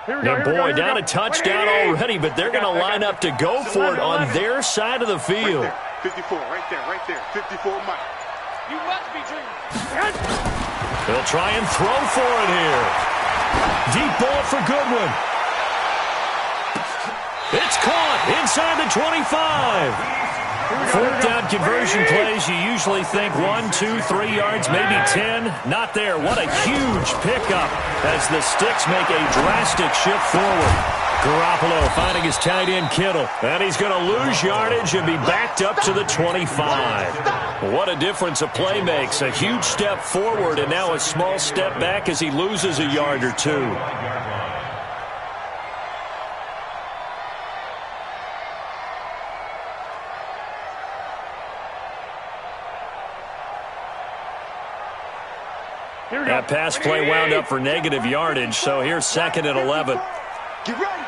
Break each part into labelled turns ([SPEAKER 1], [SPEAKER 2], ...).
[SPEAKER 1] And boy, down a touchdown already, but they're going to line up to go for it on their side of the field.
[SPEAKER 2] 54, right there. 54, Mike.
[SPEAKER 3] You must be dreaming.
[SPEAKER 1] They'll try and throw for it here. Deep ball for Goodwin. It's caught inside the 25. Fourth down conversion plays, you usually think 1, 2, 3 yards, maybe 10. Not there. What a huge pickup as the Sticks make a drastic shift forward. Garoppolo finding his tight end Kittle. And he's going to lose yardage and be backed up to the 25. What a difference a play makes. A huge step forward and now a small step back as he loses a yard or two. That pass play wound up for negative yardage, so here's 2nd and 11.
[SPEAKER 2] Get ready.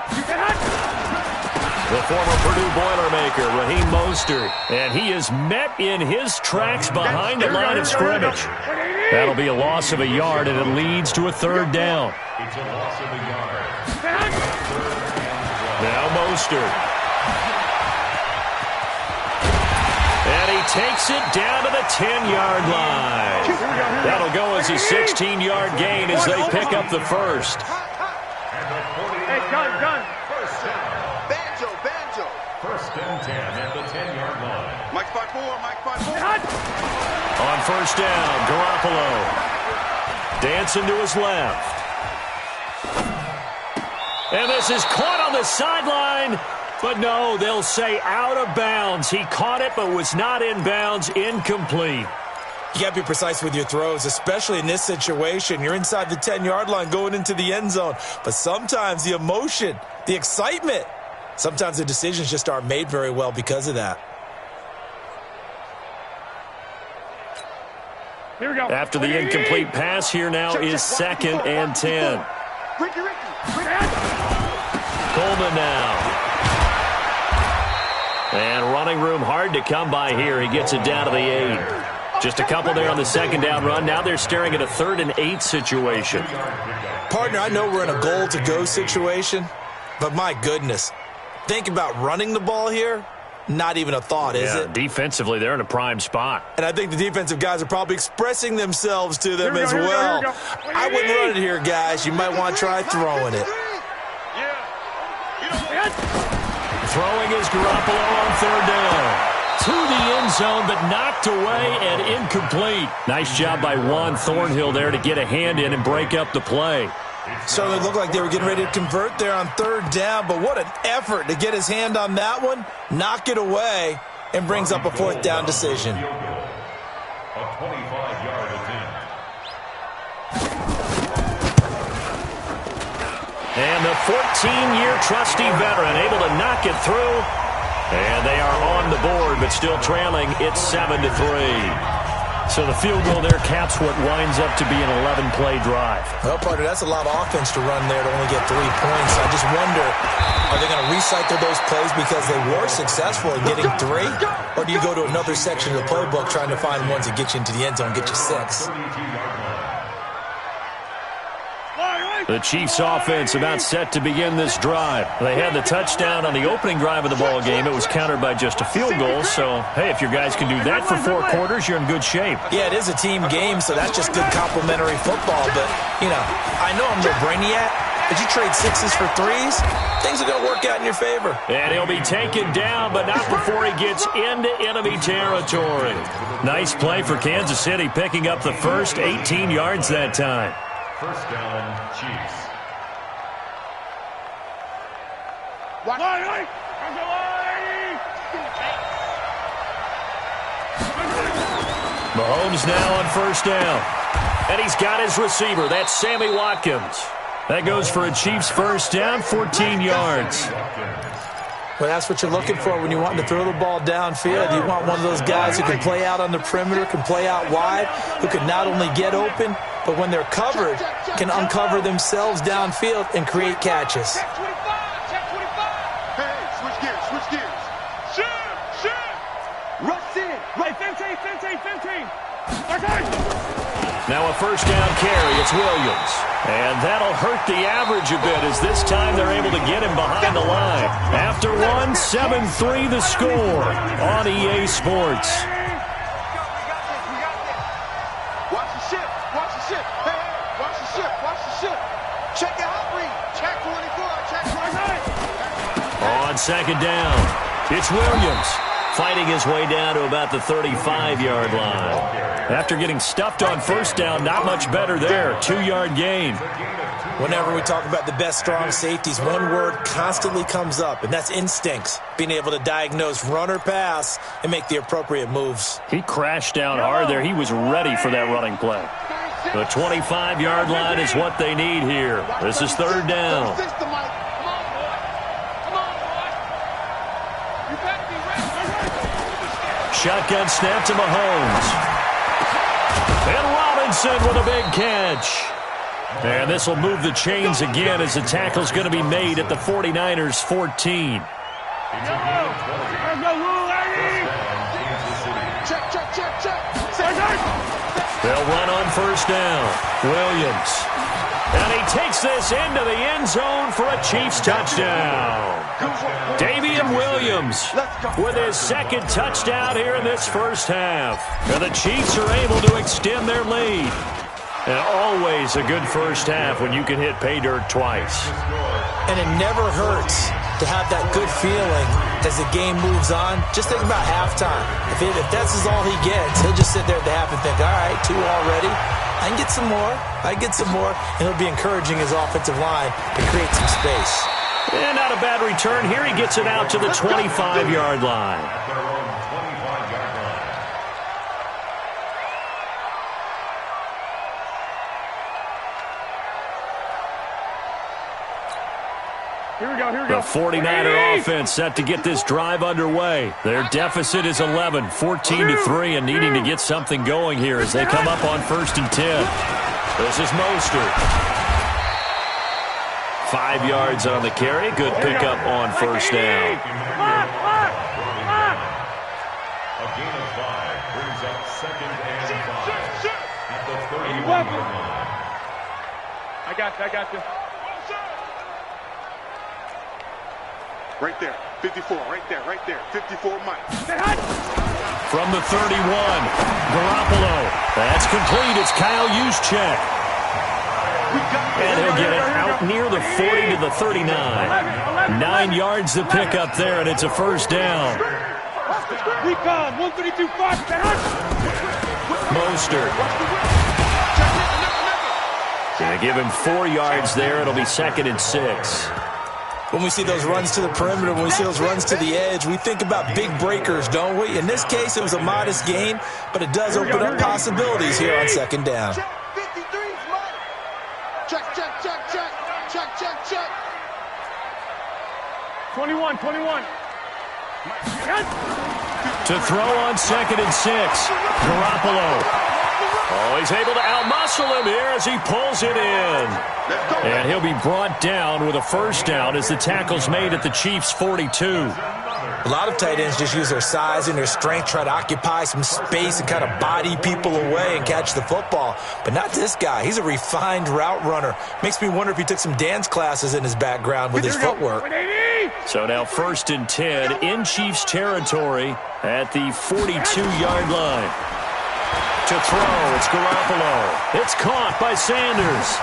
[SPEAKER 1] The former Purdue Boilermaker, Raheem Mostert, and he is met in his tracks behind the line of scrimmage. That'll be a loss of a yard, and it leads to a 3rd down.
[SPEAKER 4] It's a loss of a yard.
[SPEAKER 1] Now Mostert. And he takes it down to the 10-yard line. That'll go as a 16-yard gain as they pick up the first.
[SPEAKER 3] Hey, gun.
[SPEAKER 2] Banjo.
[SPEAKER 4] 1st and 10 at the 10-yard line.
[SPEAKER 2] Mike 5-4.
[SPEAKER 1] On 1st down, Garoppolo. Dancing to his left. And this is caught on the sideline. But no, they'll say out of bounds. He caught it but was not in bounds. Incomplete.
[SPEAKER 5] You got to be precise with your throws, especially in this situation. You're inside the 10-yard line going into the end zone. But sometimes the emotion, the excitement, sometimes the decisions just aren't made very well because of that.
[SPEAKER 3] Here we go.
[SPEAKER 1] After the incomplete pass, here now is 2nd and 10.
[SPEAKER 2] Ricky.
[SPEAKER 1] Coleman now. And running room hard to come by here. He gets it down to the 8. Just a couple there on the 2nd down run. Now they're staring at a 3rd and 8 situation.
[SPEAKER 5] Partner, I know we're in a goal-to-go situation, but my goodness, think about running the ball here. Not even a thought, is it?
[SPEAKER 1] Defensively, they're in a prime spot.
[SPEAKER 5] And I think the defensive guys are probably expressing themselves to them as well. I wouldn't run it here, guys. You might want to try throwing it.
[SPEAKER 1] Throwing is Garoppolo on 3rd down. To the end zone, but knocked away and incomplete. Nice job by Juan Thornhill there to get a hand in and break up the play.
[SPEAKER 5] Certainly looked like they were getting ready to convert there on 3rd down, but what an effort to get his hand on that one, knock it away, and brings up a 4th down decision.
[SPEAKER 4] A 25-yard attempt.
[SPEAKER 1] And the 14-year trusty veteran able to knock it through. And they are on the board, but still trailing. It's 7-3. So the field goal there caps what winds up to be an 11-play drive.
[SPEAKER 5] Well, partner, that's a lot of offense to run there to only get 3 points. I just wonder, are they going to recycle those plays because they were successful in getting 3? Or do you go to another section of the playbook trying to find ones that get you into the end zone, get you 6?
[SPEAKER 1] The Chiefs offense about set to begin this drive. They had the touchdown on the opening drive of the ball game. It was countered by just a field goal. So, hey, if your guys can do that for 4 quarters, you're in good shape.
[SPEAKER 5] Yeah, it is a team game, so that's just good complimentary football. But, you know, I know I'm no brainiac, but you trade 6s for 3s, things are going to work out in your favor.
[SPEAKER 1] And he'll be taken down, but not before he gets into enemy territory. Nice play for Kansas City, picking up the first 18 yards that time.
[SPEAKER 4] 1st down, Chiefs.
[SPEAKER 1] Mahomes now on 1st down. And he's got his receiver. That's Sammy Watkins. That goes for a Chiefs 1st down, 14 yards.
[SPEAKER 5] Well, that's what you're looking for when you want to throw the ball downfield. You want one of those guys who can play out on the perimeter, can play out wide, who can not only get open, but when they're covered, can uncover themselves downfield and create catches.
[SPEAKER 2] Hey, switch gears. Shoot. Rush in.
[SPEAKER 3] Hey, 15.
[SPEAKER 1] Now a first down carry. It's Williams. And that'll hurt the average a bit as this time they're able to get him behind the line. After one, 7-3 the score on EA Sports.
[SPEAKER 2] Watch the ship. Watch the ship. Hey, hey, watch the ship. Watch the ship. Check your hot read. Check 24. Check 24.
[SPEAKER 1] On second down, it's Williams. Fighting his way down to about the 35-yard line. After getting stuffed on first down, not much better there. 2-yard gain.
[SPEAKER 5] Whenever we talk about the best strong safeties, one word constantly comes up, and that's instincts. Being able to diagnose run or pass and make the appropriate moves.
[SPEAKER 1] He crashed down hard there. He was ready for that running play. The 25-yard line is what they need here. This is third down. Shotgun snap to Mahomes. And Robinson with a big catch. And this will move the chains again as the tackle's going to be made at the 49ers' 14. They'll run on first down. Williams. And he takes this into the end zone for a Chiefs touchdown. Davian Williams with his second touchdown here in this first half. And the Chiefs are able to extend their lead. And always a good first half when you can hit pay dirt twice.
[SPEAKER 5] And it never hurts to have that good feeling as the game moves on. Just think about halftime. If that's all he gets, he'll just sit there at the half and think, all right, 2 already. I can get some more. I can get some more. And he'll be encouraging his offensive line to create some space.
[SPEAKER 1] And not a bad return. Here he gets it out to the 25-yard line.
[SPEAKER 3] Here we go.
[SPEAKER 1] The 49er offense set to get this drive underway. Their deficit is 11, 14-3, and needing to get something going here as they come up on 1st and 10. This is Mostert. 5 yards on the carry. Good pickup on first down.
[SPEAKER 4] A gain of 5 brings up 2nd and 5 at the 31-yard line.
[SPEAKER 3] I got you.
[SPEAKER 2] Right there. 54. Right there. 54 Mike.
[SPEAKER 1] From the 31, Garoppolo. That's complete. It's Kyle Juszczyk. And he'll get it out near the 40 to the 39. 9 yards to pick up there, and it's a first down.
[SPEAKER 3] Recon, 132 Fox.
[SPEAKER 1] Mostert. Gonna give him 4 yards there. It'll be 2nd and 6.
[SPEAKER 5] When we see those runs to the perimeter, when we see those runs to the edge, we think about big breakers, don't we? In this case, it was a modest gain, but it does open up possibilities here on 2nd down.
[SPEAKER 2] Check 53's Mike. Check.
[SPEAKER 3] 21.
[SPEAKER 1] To throw on 2nd and 6. Garoppolo. Oh, he's able to outmuscle him here as he pulls it in. And he'll be brought down with a first down as the tackle's made at the Chiefs' 42.
[SPEAKER 5] A lot of tight ends just use their size and their strength, try to occupy some space and kind of body people away and catch the football. But not this guy. He's a refined route runner. Makes me wonder if he took some dance classes in his background with his footwork.
[SPEAKER 1] So now 1st and 10 in Chiefs territory at the 42-yard line. To throw, it's Garoppolo. It's caught by Sanders.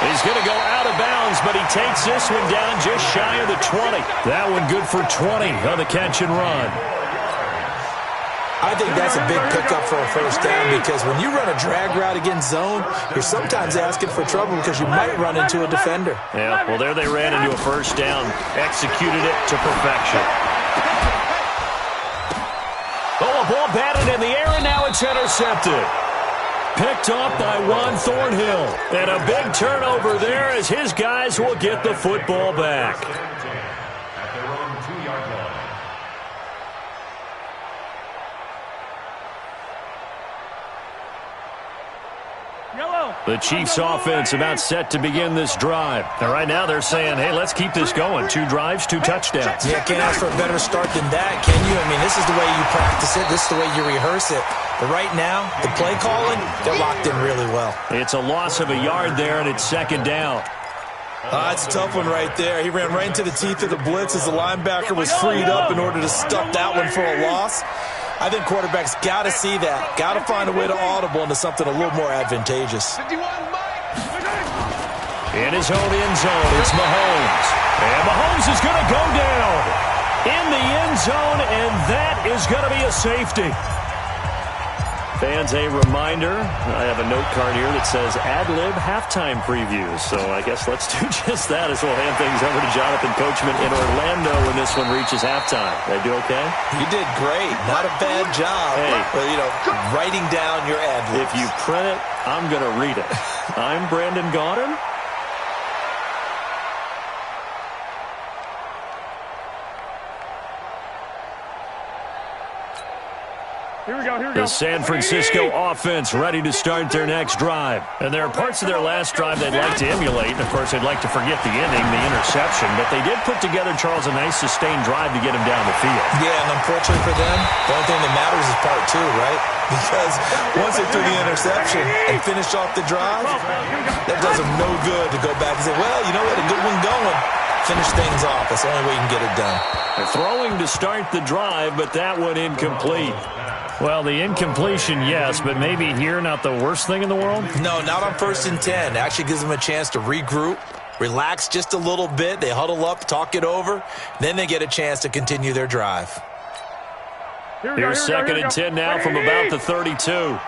[SPEAKER 1] He's going to go out of bounds, but he takes this one down just shy of the 20. That one good for 20 on the catch and run.
[SPEAKER 5] I think that's a big pickup for a first down because when you run a drag route against zone, you're sometimes asking for trouble because you might run into a defender.
[SPEAKER 1] Yeah, well, there they ran into a first down, executed it to perfection. Oh, a ball batted in the air, and now it's intercepted. Picked off by Juan Thornhill. And a big turnover there as his guys will get the football back.
[SPEAKER 4] At their own 2-yard line.
[SPEAKER 3] Yellow.
[SPEAKER 1] The Chiefs offense about set to begin this drive. And right now they're saying, hey, let's keep this going. 2 drives, 2 touchdowns.
[SPEAKER 5] Yeah, can't ask for a better start than that, can you? I mean, this is the way you practice it. This is the way you rehearse it. But right now, the play calling, they're locked in really well.
[SPEAKER 1] It's a loss of a yard there, and it's 2nd down.
[SPEAKER 5] It's a tough one right there. He ran right into the teeth of the blitz as the linebacker was freed up in order to stuff that one for a loss. I think quarterbacks got to see that. Got to find a way to audible into something a little more advantageous.
[SPEAKER 1] In his own end zone, it's Mahomes. And Mahomes is going to go down in the end zone, and that is going to be a safety. Fans, a reminder, I have a note card here that says ad-lib halftime previews. So I guess let's do just that as we'll hand things over to Jonathan Coachman in Orlando when this one reaches halftime. Did I do okay?
[SPEAKER 5] You did great. Not a bad job.
[SPEAKER 1] Hey.
[SPEAKER 5] But, writing down your ad-libs.
[SPEAKER 1] If you print it, I'm going to read it. I'm Brandon Gaudin.
[SPEAKER 3] Here we go, here we go.
[SPEAKER 1] The San Francisco offense ready to start their next drive. And there are parts of their last drive they'd like to emulate. And, of course, they'd like to forget the ending, the interception. But they did put together, Charles, a nice sustained drive to get him down the field.
[SPEAKER 5] Yeah, and unfortunately for them, the only thing that matters is part 2, right? Because once they threw the interception and finished off the drive, that does them no good to go back and say, well, you know what, a good one going. Finish things off. That's the only way you can get it done.
[SPEAKER 1] They're throwing to start the drive, but that one incomplete. Well, the incompletion, yes, but maybe here not the worst thing in the world?
[SPEAKER 5] No, not on 1st and 10. It actually gives them a chance to regroup, relax just a little bit. They huddle up, talk it over. Then they get a chance to continue their drive.
[SPEAKER 1] Here's 2nd and 10 now from about the 32.
[SPEAKER 2] Army.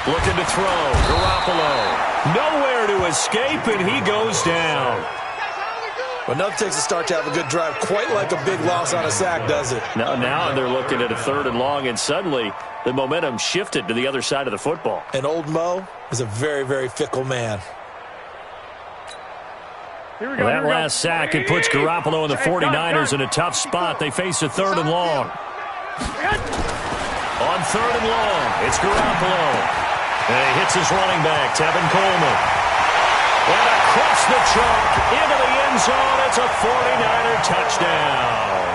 [SPEAKER 1] Looking to throw. Garoppolo. Nowhere to escape, and he goes down.
[SPEAKER 5] But nothing takes a start to have a good drive, quite like a big loss on a sack, does it?
[SPEAKER 1] Now they're looking at a 3rd and long, and suddenly the momentum shifted to the other side of the football.
[SPEAKER 5] And old Mo is a very, very fickle man.
[SPEAKER 1] That last sack, it puts Garoppolo and the 49ers in a tough spot. They face a 3rd and long. On 3rd and long, it's Garoppolo. And he hits his running back, Tevin Coleman. And across the chalk, into the end zone, it's a 49er touchdown.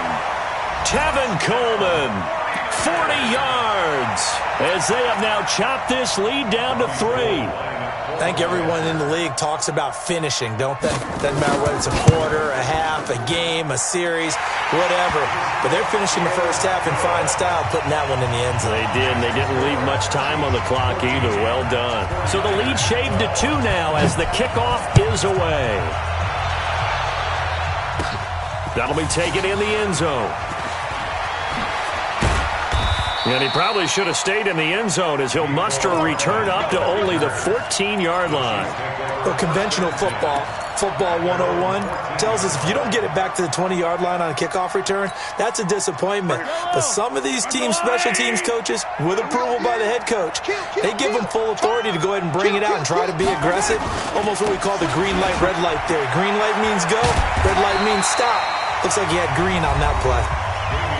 [SPEAKER 1] Tevin Coleman, 40 yards, as they have now chopped this lead down to 3.
[SPEAKER 5] I think everyone in the league talks about finishing, don't they? Doesn't matter whether it's a quarter, a half, a game, a series, whatever. But they're finishing the first half in fine style, putting that one in the end zone.
[SPEAKER 1] They did, and they didn't leave much time on the clock either. Well done. So the lead shaved to 2 now as the kickoff is away. That'll be taken in the end zone. And he probably should have stayed in the end zone as he'll muster a return up to only the 14-yard line.
[SPEAKER 5] Well, conventional football 101, tells us if you don't get it back to the 20-yard line on a kickoff return, that's a disappointment. But some of these special teams coaches, with approval by the head coach, they give them full authority to go ahead and bring it out and try to be aggressive. Almost what we call the green light, red light theory. Green light means go, red light means stop. Looks like he had green on that play.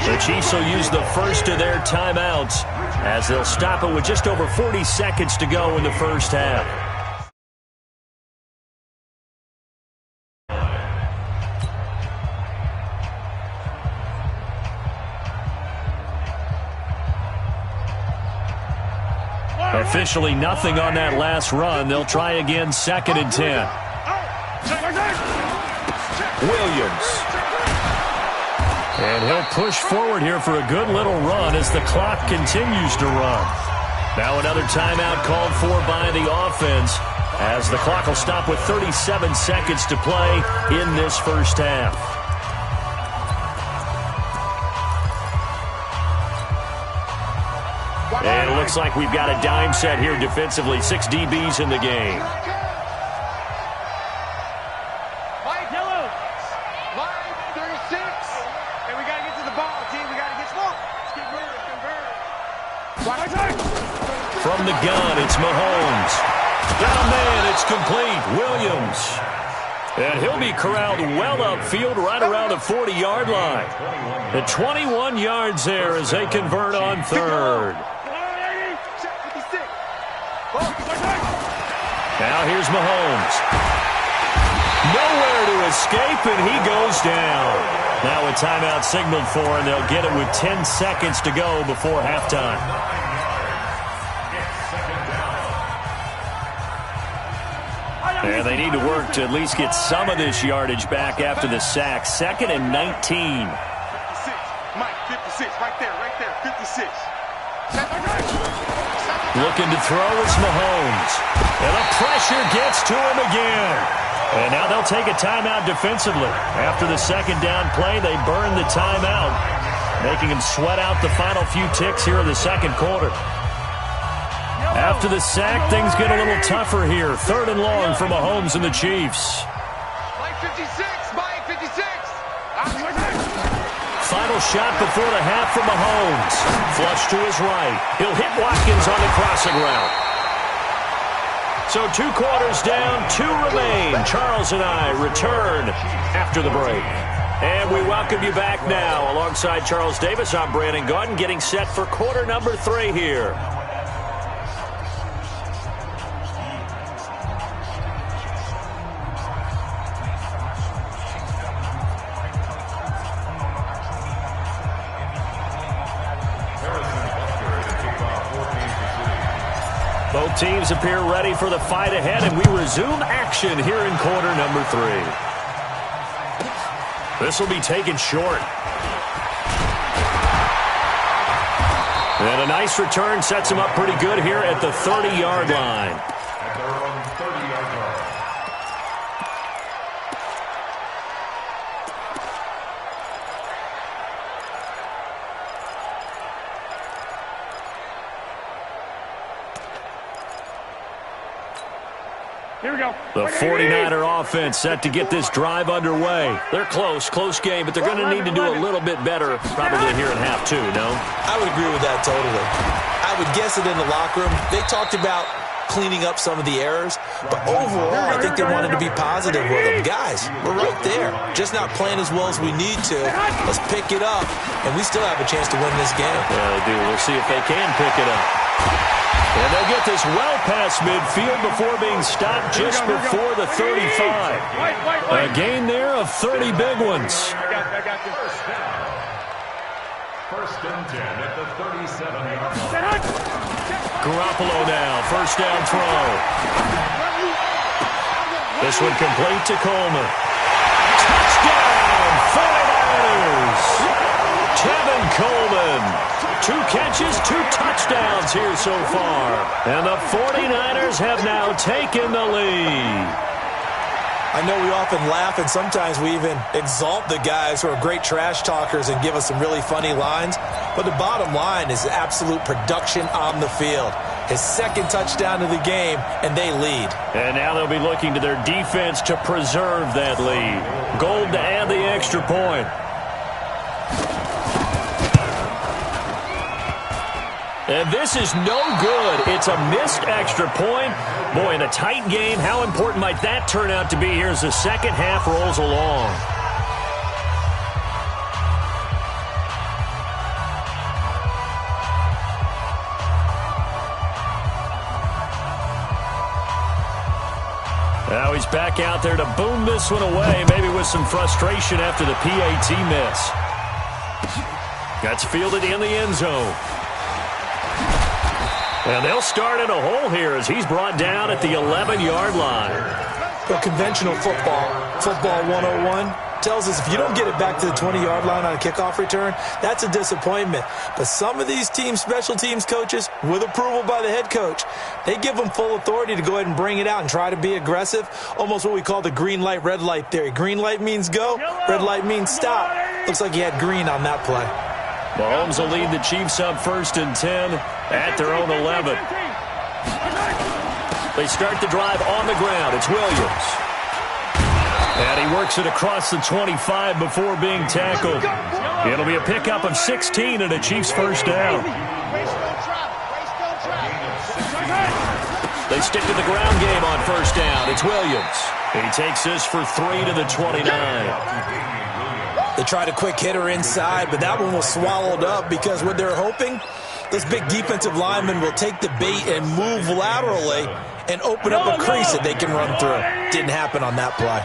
[SPEAKER 1] The Chiefs will use the first of their timeouts as they'll stop it with just over 40 seconds to go in the first half. Officially nothing on that last run. They'll try again, 2nd and 10. Williams. And he'll push forward here for a good little run as the clock continues to run. Now another timeout called for by the offense as the clock will stop with 37 seconds to play in this first half. And it looks like we've got a dime set here defensively. 6 DBs in the game. From the gun, it's Mahomes. Down man, it's complete. Williams. And he'll be corralled well upfield right around the 40-yard line. The 21 yards there as they convert on 3rd. Now here's Mahomes. Nowhere to escape, and he goes down. Now a timeout signaled for, and they'll get it with 10 seconds to go before halftime. And they need to work to at least get some of this yardage back after the sack. 2nd and 19.
[SPEAKER 2] 56. Mike, 56. Right there, 56.
[SPEAKER 1] Looking to throw is Mahomes. And the pressure gets to him again. And now they'll take a timeout defensively. After the 2nd down play, they burn the timeout, making him sweat out the final few ticks here in the 2nd quarter. After the sack, things get a little tougher here. 3rd and long for Mahomes and the Chiefs.
[SPEAKER 2] Mike 56, Mike 56.
[SPEAKER 1] Final shot before the half for Mahomes. Flush to his right. He'll hit Watkins on the crossing route. So 2 quarters down, 2 remain. Charles and I return after the break. And we welcome you back now. Alongside Charles Davis, I'm Brandon Gaudin, getting set for quarter number 3 here. Both teams appear ready for the fight ahead, and we resume action here in quarter number 3. This will be taken short. And a nice return sets him up pretty good here at the 30-yard line.
[SPEAKER 3] Here we go.
[SPEAKER 1] The 49er offense set to get this drive underway. They're close game, but they're going to need to do a little bit better probably here in half 2, no?
[SPEAKER 5] I would agree with that totally. I would guess it in the locker room. They talked about cleaning up some of the errors, but overall, I think they wanted to be positive with them. Guys, we're right there. Just not playing as well as we need to. Let's pick it up, and we still have a chance to win this game.
[SPEAKER 1] Yeah, they do. We'll see if they can pick it up. And they'll get this well past midfield before being stopped just before the 35. A gain there of 30 big ones.
[SPEAKER 4] First and 10 at the 37-yard line.
[SPEAKER 1] Garoppolo now, first down throw. This one complete to Coleman. Touchdown, 49ers! Tevin Coleman. 2 catches, 2 touchdowns here so far. And the 49ers have now taken the lead.
[SPEAKER 5] I know we often laugh, and sometimes we even exalt the guys who are great trash talkers and give us some really funny lines. But the bottom line is absolute production on the field. His 2nd touchdown of the game, and they lead.
[SPEAKER 1] And now they'll be looking to their defense to preserve that lead. Gold to add the extra point. And this is no good. It's a missed extra point. Boy, in a tight game, how important might that turn out to be here as the 2nd half rolls along? Now he's back out there to boom this one away, maybe with some frustration after the PAT miss. That's fielded in the end zone. And they'll start in a hole here as he's brought down at the 11-yard line.
[SPEAKER 5] Well, conventional football 101, tells us if you don't get it back to the 20-yard line on a kickoff return, that's a disappointment. But some of these team special teams coaches, with approval by the head coach, they give them full authority to go ahead and bring it out and try to be aggressive, almost what we call the green light, red light theory. Green light means go, red light means stop. Looks like he had green on that play.
[SPEAKER 1] Mahomes will lead the Chiefs up 1st and 10 at their own 11. They start the drive on the ground. It's Williams. And he works it across the 25 before being tackled. It'll be a pickup of 16 and a Chiefs first down. They stick to the ground game on first down. It's Williams. He takes this for 3 to the 29.
[SPEAKER 5] They tried a quick hitter inside, but that one was swallowed up because what they're hoping, this big defensive lineman will take the bait and move laterally and open up a crease that they can run through. Didn't happen on that play.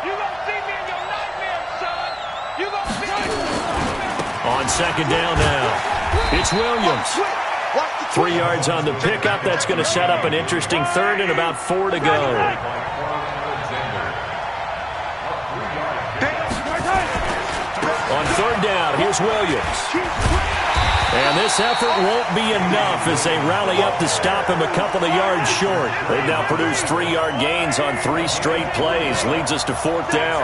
[SPEAKER 3] You gonna see me in your nightmares, son. You gonna see me.
[SPEAKER 1] On second down now, it's Williams. 3 yards on the pickup. That's going to set up an interesting third and about 4 to go. On third down, here's Williams. And this effort won't be enough as they rally up to stop him a couple of yards short. They've now produced 3-yard gains on 3 straight plays. Leads us to 4th down.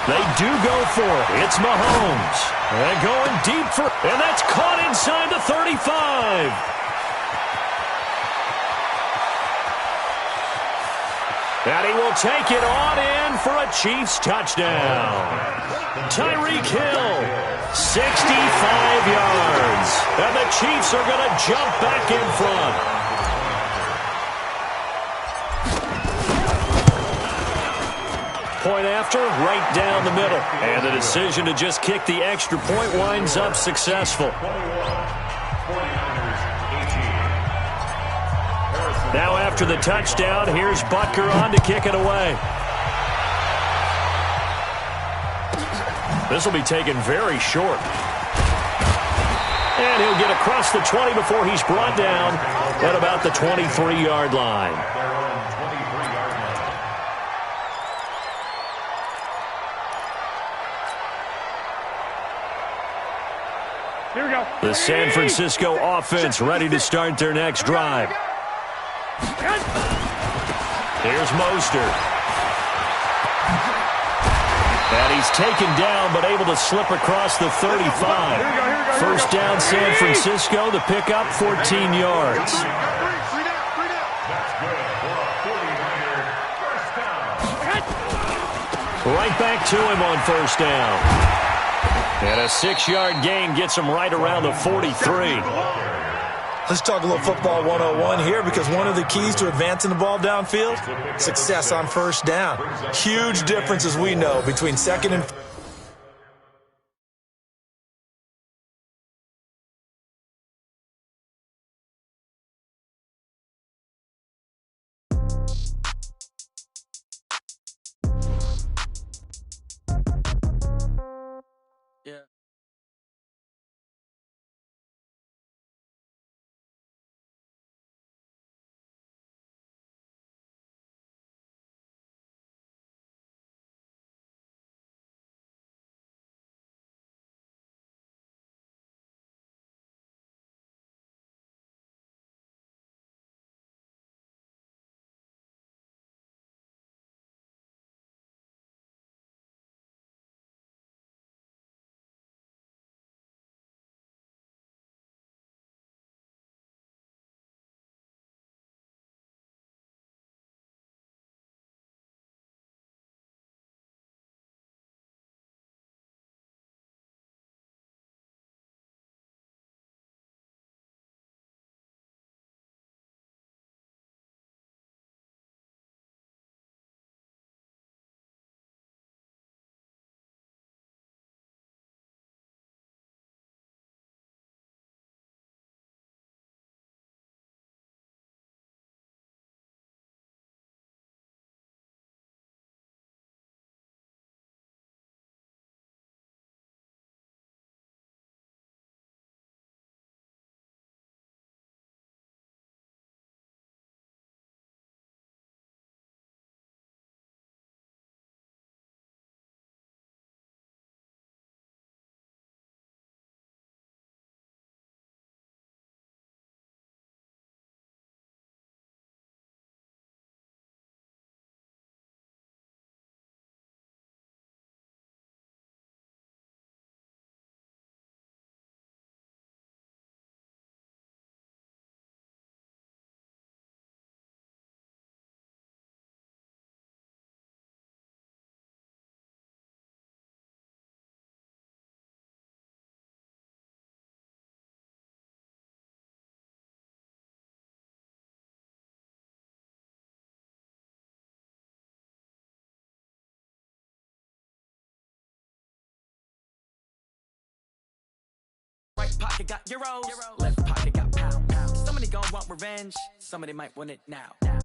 [SPEAKER 1] They do go for it. It's Mahomes. And going deep for, and that's caught inside the 35. And he will take it on in for a Chiefs touchdown. Tyreek Hill, 65 yards. And the Chiefs are going to jump back in front. Point after, right down the middle. And the decision to just kick the extra point winds up successful. Now after the touchdown, here's Butker on to kick it away. This will be taken very short. And he'll get across the 20 before he's brought down at about the 23-yard line.
[SPEAKER 3] Here we go.
[SPEAKER 1] The San Francisco offense ready to start their next drive. Here's Mostert. And he's taken down, but able to slip across the 35. First down, San Francisco. The pickup, 14 yards. Right back to him on first down. And a 6-yard gain gets him right around the 43.
[SPEAKER 5] Let's talk a little football 101 here, because one of the keys to advancing the ball downfield, success on first down. Huge difference, as we know, between second and
[SPEAKER 6] Right pocket got euros, left pocket got pound. So many gon' want revenge. Somebody might want it now.